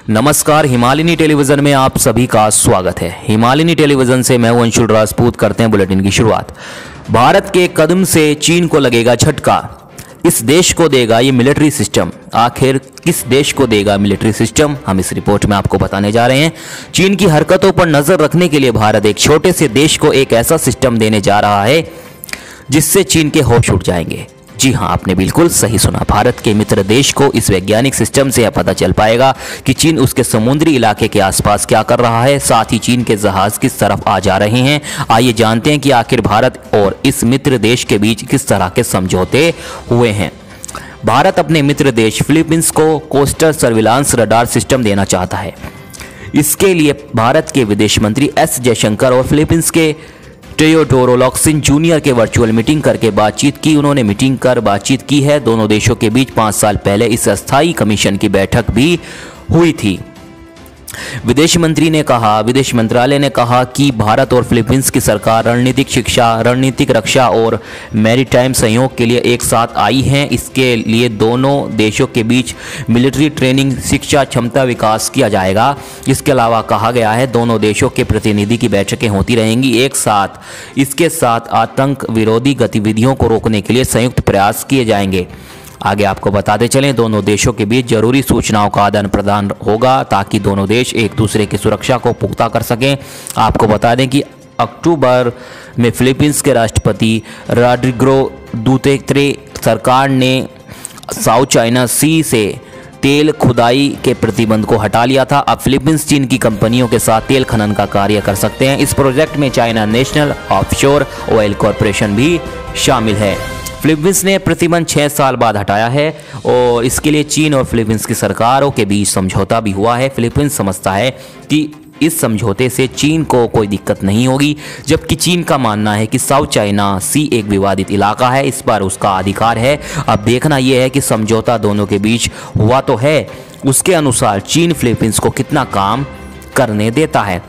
नमस्कार, हिमालयनी टेलीविजन में आप सभी का स्वागत है। हिमालयनी टेलीविजन से मैं अंशुल राजपूत करते हैं बुलेटिन की शुरुआत। भारत के कदम से चीन को लगेगा झटका, इस देश को देगा ये मिलिट्री सिस्टम। आखिर किस देश को देगा मिलिट्री सिस्टम, हम इस रिपोर्ट में आपको बताने जा रहे हैं। चीन की हरकतों पर नजर रखने के लिए भारत एक छोटे से देश को एक ऐसा सिस्टम देने जा रहा है जिससे चीन के होश उड़ जाएंगे। जी हां, आपने बिल्कुल सही सुना। भारत के मित्र देश को इस वैज्ञानिक सिस्टम से यह पता चल पाएगा कि चीन उसके समुद्री इलाके के आसपास क्या कर रहा है, साथ ही चीन के जहाज किस तरफ आ जा रहे हैं। आइए जानते हैं कि आखिर भारत और इस मित्र देश के बीच किस तरह के समझौते हुए हैं। भारत अपने मित्र देश फिलीपींस को कोस्टल सर्विलांस रडार सिस्टम देना चाहता है। इसके लिए भारत के विदेश मंत्री एस जयशंकर और फिलीपींस के टेयोडोरो लॉक्सिन जूनियर के वर्चुअल मीटिंग करके बातचीत की। उन्होंने मीटिंग कर बातचीत की है। दोनों देशों के बीच 5 साल पहले इस अस्थायी कमीशन की बैठक भी हुई थी। विदेश मंत्रालय ने कहा कि भारत और फिलीपींस की सरकार रणनीतिक शिक्षा, रणनीतिक रक्षा और मैरीटाइम सहयोग के लिए एक साथ आई हैं। इसके लिए दोनों देशों के बीच मिलिट्री ट्रेनिंग, शिक्षा, क्षमता विकास किया जाएगा। इसके अलावा कहा गया है दोनों देशों के प्रतिनिधि की बैठकें होती रहेंगी एक साथ। इसके साथ आतंक विरोधी गतिविधियों को रोकने के लिए संयुक्त प्रयास किए जाएंगे। आगे आपको बताते चलें, दोनों देशों के बीच जरूरी सूचनाओं का आदान प्रदान होगा ताकि दोनों देश एक दूसरे की सुरक्षा को पुख्ता कर सकें। आपको बता दें कि अक्टूबर में फिलीपींस के राष्ट्रपति रॉड्रिगो डुटेर्टे सरकार ने साउथ चाइना सी से तेल खुदाई के प्रतिबंध को हटा लिया था। अब फिलीपींस चीन की कंपनियों के साथ तेल खनन का कार्य कर सकते हैं। इस प्रोजेक्ट में China national offshore oil corporation भी शामिल है। फिलीपींस ने प्रतिबंध 6 साल बाद हटाया है और इसके लिए चीन और फिलीपींस की सरकारों के बीच समझौता भी हुआ है। फिलीपींस समझता है कि इस समझौते से चीन को कोई दिक्कत नहीं होगी, जबकि चीन का मानना है कि साउथ चाइना सी एक विवादित इलाका है, इस पर उसका अधिकार है। अब देखना यह है कि समझौता दोनों के बीच हुआ तो है, उसके अनुसार चीन फिलीपींस को कितना काम करने देता है।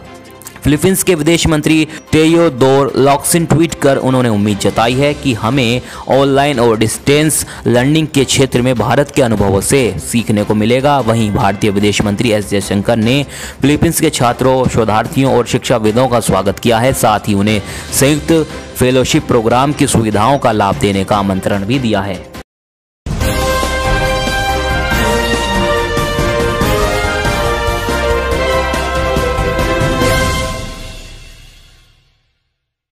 फिलीपींस के विदेश मंत्री टेयोडोर लॉक्सिन ट्वीट कर उन्होंने उम्मीद जताई है कि हमें ऑनलाइन और डिस्टेंस लर्निंग के क्षेत्र में भारत के अनुभवों से सीखने को मिलेगा। वहीं भारतीय विदेश मंत्री एस जयशंकर ने फिलीपींस के छात्रों, शोधार्थियों और शिक्षाविदों का स्वागत किया है। साथ ही उन्हें संयुक्त फेलोशिप प्रोग्राम की सुविधाओं का लाभ देने का आमंत्रण भी दिया है।